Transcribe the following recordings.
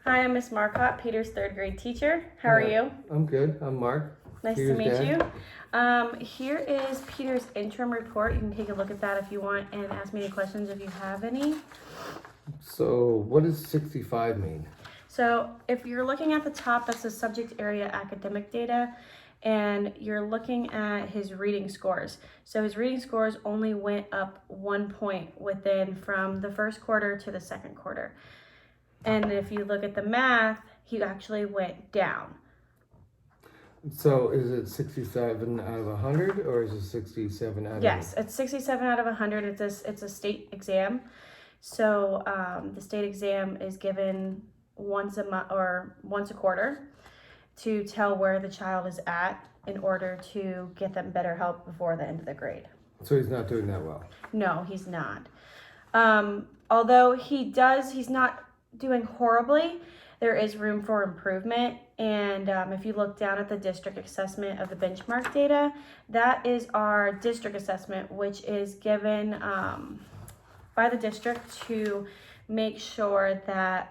Hi, I'm Miss Marcotte, Peter's third grade teacher. How are you? I'm good. I'm Mark. Nice Peter's to meet dad. you. Here is Peter's interim report. You can take a look at that if you want and ask me any questions if you have any. So, what does 65 mean? So if you're looking at the top, that's the subject area academic data, and you're looking at his reading scores. So his reading scores only went up 1 point from the first quarter to the second quarter. And if you look at the math, he actually went down. So, is it 67 out of 100 or is it 67 out of... Yes, it's 67 out of 100. It's a state exam. So the state exam is given once a month or once a quarter to tell where the child is at in order to get them better help before the end of the grade. So he's not doing that well? No, he's not. Although he's not doing horribly. There is room for improvement. And if you look down at the district assessment of the benchmark data, that is our district assessment, which is given by the district to make sure that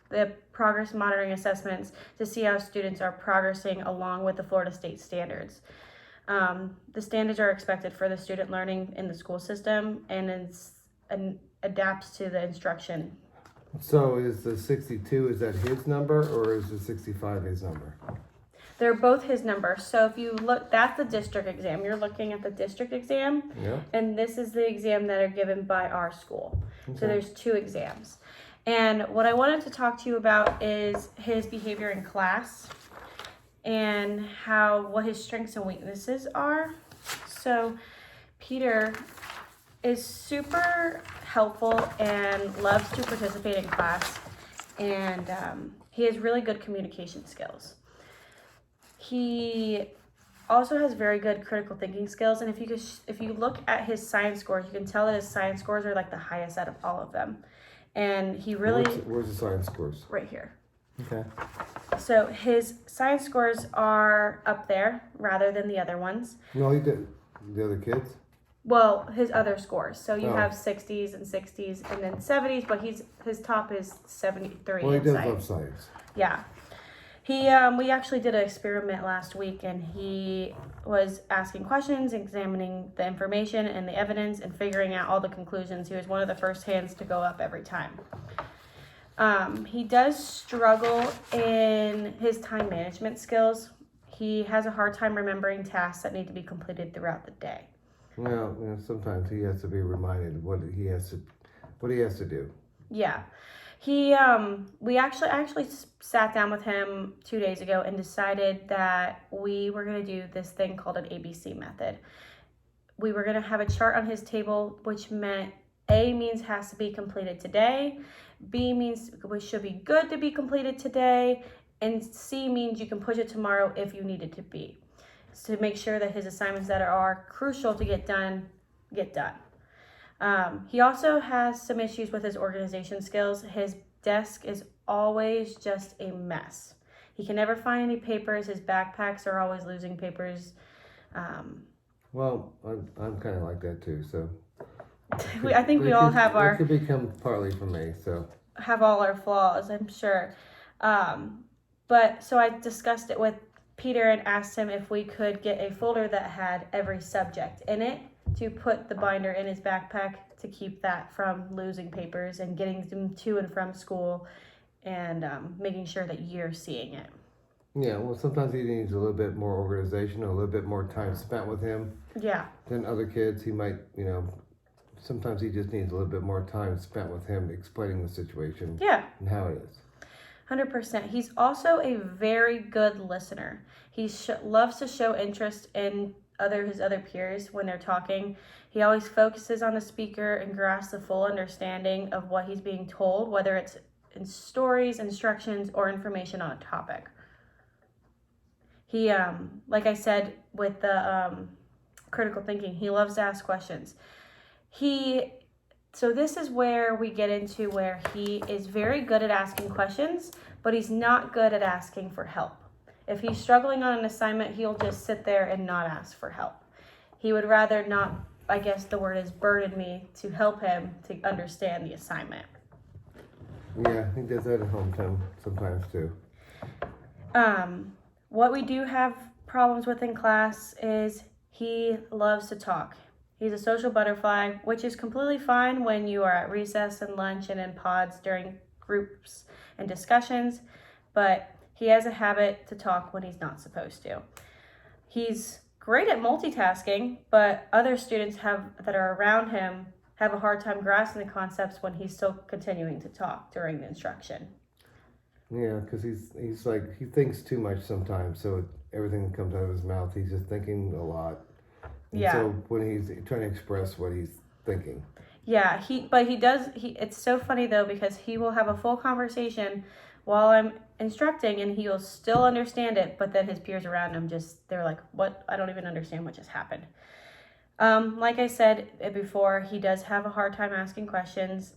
the progress monitoring assessments to see how students are progressing along with the Florida State standards. The standards are expected for the student learning in the school system and adapts to the instruction. So, is the 62, is that his number or is the 65 his number? They're both his number. So if you look, that's the district exam. You're looking at the district exam, Yeah. and this is the exam that are given by our school. Okay. So there's two exams. And what I wanted to talk to you about is his behavior in class and what his strengths and weaknesses are. So Peter is super helpful and loves to participate in class, and he has really good communication skills. He also has very good critical thinking skills, and if you look at his science scores, you can tell that his science scores are like the highest out of all of them. And he really... Where's the science scores? Right here. Okay. So his science scores are up there rather than the other ones. No, he did. The other kids? Well, his other scores. So you Oh. have 60s and 60s and then 70s, but his top is 73 Well, he in does science. love science. Yeah. We actually did an experiment last week, and he was asking questions, examining the information and the evidence, and figuring out all the conclusions. He was one of the first hands to go up every time. He does struggle in his time management skills. He has a hard time remembering tasks that need to be completed throughout the day. Well, sometimes he has to be reminded what he has to do. Yeah. We actually sat down with him 2 days ago and decided that we were going to do this thing called an ABC method. We were going to have a chart on his table, which meant A means has to be completed today, B means which should be good to be completed today, and C means you can push it tomorrow if you need it to be. So to make sure that his assignments that are crucial to get done, get done. He also has some issues with his organization skills. His desk is always just a mess. He can never find any papers. His backpacks are always losing papers. Well, I'm kind of like that too, so... I think we all have It could become partly from me, so... Have all our flaws, I'm sure. But so I discussed it with Peter and asked him if we could get a folder that had every subject in it to put the binder in his backpack to keep that from losing papers and getting them to and from school, and making sure that you're seeing it. Yeah, well, sometimes he needs a little bit more organization, a little bit more time spent with him. Yeah. Than other kids. He might, sometimes he just needs a little bit more time spent with him explaining the situation. Yeah. And how it is. 100%. He's also a very good listener. He loves to show interest in his other peers when they're talking. He always focuses on the speaker and grasps the full understanding of what he's being told, whether it's in stories, instructions, or information on a topic. He, like I said, with the critical thinking, he loves to ask questions. So this is where we get into where he is very good at asking questions, but he's not good at asking for help. If he's struggling on an assignment, he'll just sit there and not ask for help. He would rather not, I guess the word is burden me to help him to understand the assignment. Yeah, he does that at home sometimes too. What we do have problems with in class is he loves to talk. He's a social butterfly, which is completely fine when you are at recess and lunch and in pods during groups and discussions, but he has a habit to talk when he's not supposed to. He's great at multitasking, but other students that are around him have a hard time grasping the concepts when he's still continuing to talk during the instruction. Yeah, because he's like he thinks too much sometimes, so everything that comes out of his mouth, he's just thinking a lot. And Yeah. so when he's trying to express what he's thinking. Yeah, it's so funny though because he will have a full conversation while I'm instructing and he will still understand it, but then his peers around him they're like, "What? I don't even understand what just happened." Like I said before, he does have a hard time asking questions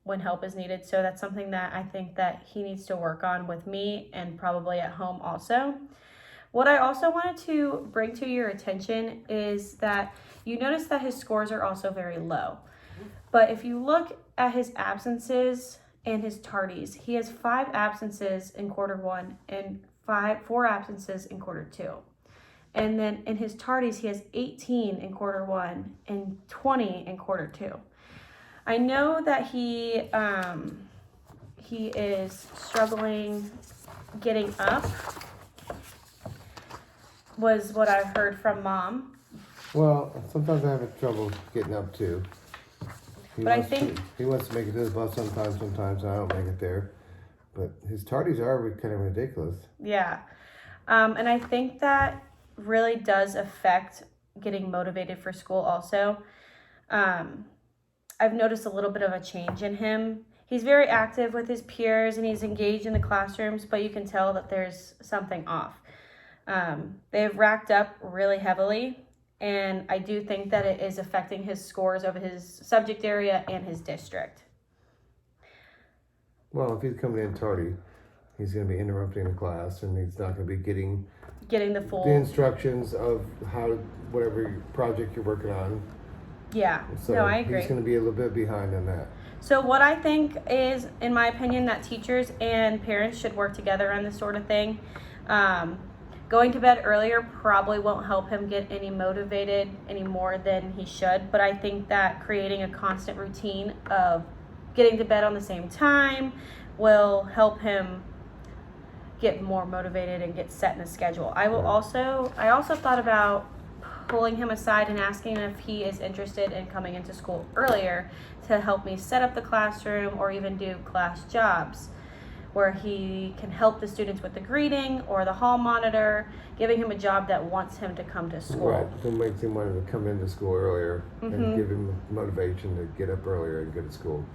when help is needed, so that's something that I think that he needs to work on with me and probably at home also. What I also wanted to bring to your attention is that you notice that his scores are also very low. But if you look at his absences and his tardies, he has 5 absences in quarter 1 and 4 absences in quarter 2. And then in his tardies, he has 18 in quarter 1 and 20 in quarter 2. I know that he is struggling getting up, was what I've heard from Mom. Well, sometimes I have trouble getting up too. But I think he wants to make it to the bus sometimes I don't make it there. But his tardies are kind of ridiculous. Yeah. And I think that really does affect getting motivated for school also. I've noticed a little bit of a change in him. He's very active with his peers and he's engaged in the classrooms, but you can tell that there's something off. They've racked up really heavily, and I do think that it is affecting his scores over his subject area and his district. Well, if he's coming in tardy, he's going to be interrupting the class, and he's not going to be getting the instructions of whatever project you're working on. Yeah, so no, I agree. He's going to be a little bit behind on that. So what I think is, in my opinion, that teachers and parents should work together on this sort of thing. Going to bed earlier probably won't help him get any motivated any more than he should, but I think that creating a constant routine of getting to bed on the same time will help him get more motivated and get set in a schedule. I also thought about pulling him aside and asking him if he is interested in coming into school earlier to help me set up the classroom or even do class jobs where he can help the students with the greeting or the hall monitor, giving him a job that wants him to come to school. Right, that makes him want to come into school earlier and give him motivation to get up earlier and go to school.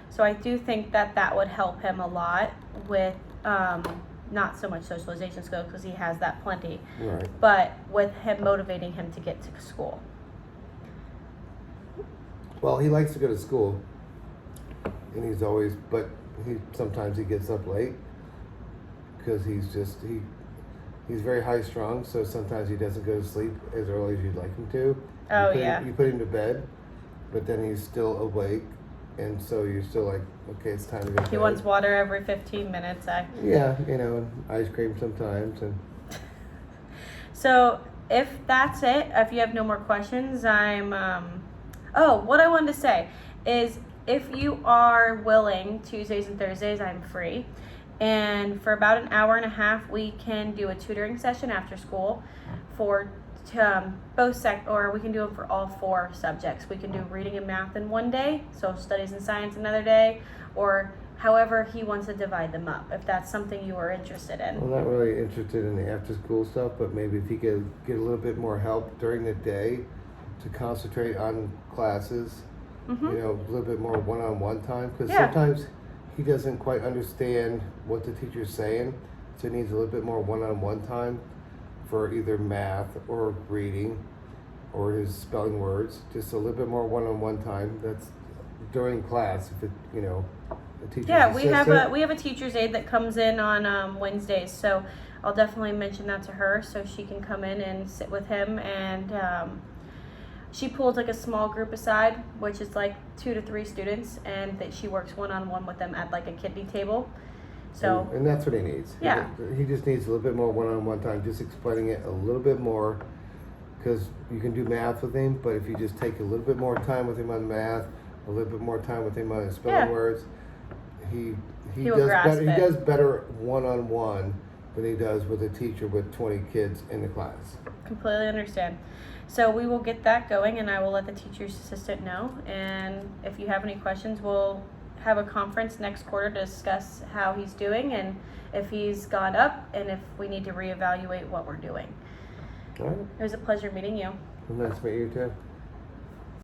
So I do think that would help him a lot with not so much socialization skills because he has that plenty, right, but with him motivating him to get to school. Well, he likes to go to school, and sometimes he gets up late because he's very high strung, so sometimes he doesn't go to sleep as early as you'd like him to. You put him to bed, but then he's still awake, and so you're still like, okay, it's time to go to bed. He wants water every 15 minutes. Yeah, ice cream sometimes. And so if that's it, if you have no more questions, what I wanted to say is if you are willing, Tuesdays and Thursdays, I'm free. And for about an hour and a half, we can do a tutoring session after school for or we can do it for all 4 subjects. We can do reading and math in one day, social studies and science another day, or however he wants to divide them up, if that's something you are interested in. I'm not really interested in the after school stuff, but maybe if he could get a little bit more help during the day to concentrate on classes, a little bit more one-on-one time, because sometimes he doesn't quite understand what the teacher's saying, so he needs a little bit more one-on-one time for either math or reading or his spelling words, just a little bit more one-on-one time. That's during class, if the teacher's assistant. we have a teacher's aide that comes in on Wednesdays, so I'll definitely mention that to her so she can come in and sit with him, and she pulls like a small group aside, which is like 2 to 3 students, and that she works one-on-one with them at like a kidney table. So and that's what he needs. Yeah. He just needs a little bit more one-on-one time, just explaining it a little bit more, because you can do math with him, but if you just take a little bit more time with him on math, a little bit more time with him on his spelling words, he will does grasp better. He it. does better one-on-one than he does with a teacher with 20 kids in the class. completely understand. So we will get that going, and I will let the teacher's assistant know. And if you have any questions, we'll have a conference next quarter to discuss how he's doing and if he's gone up and if we need to reevaluate what we're doing. All right. It was a pleasure meeting you. Well, nice to meet you too.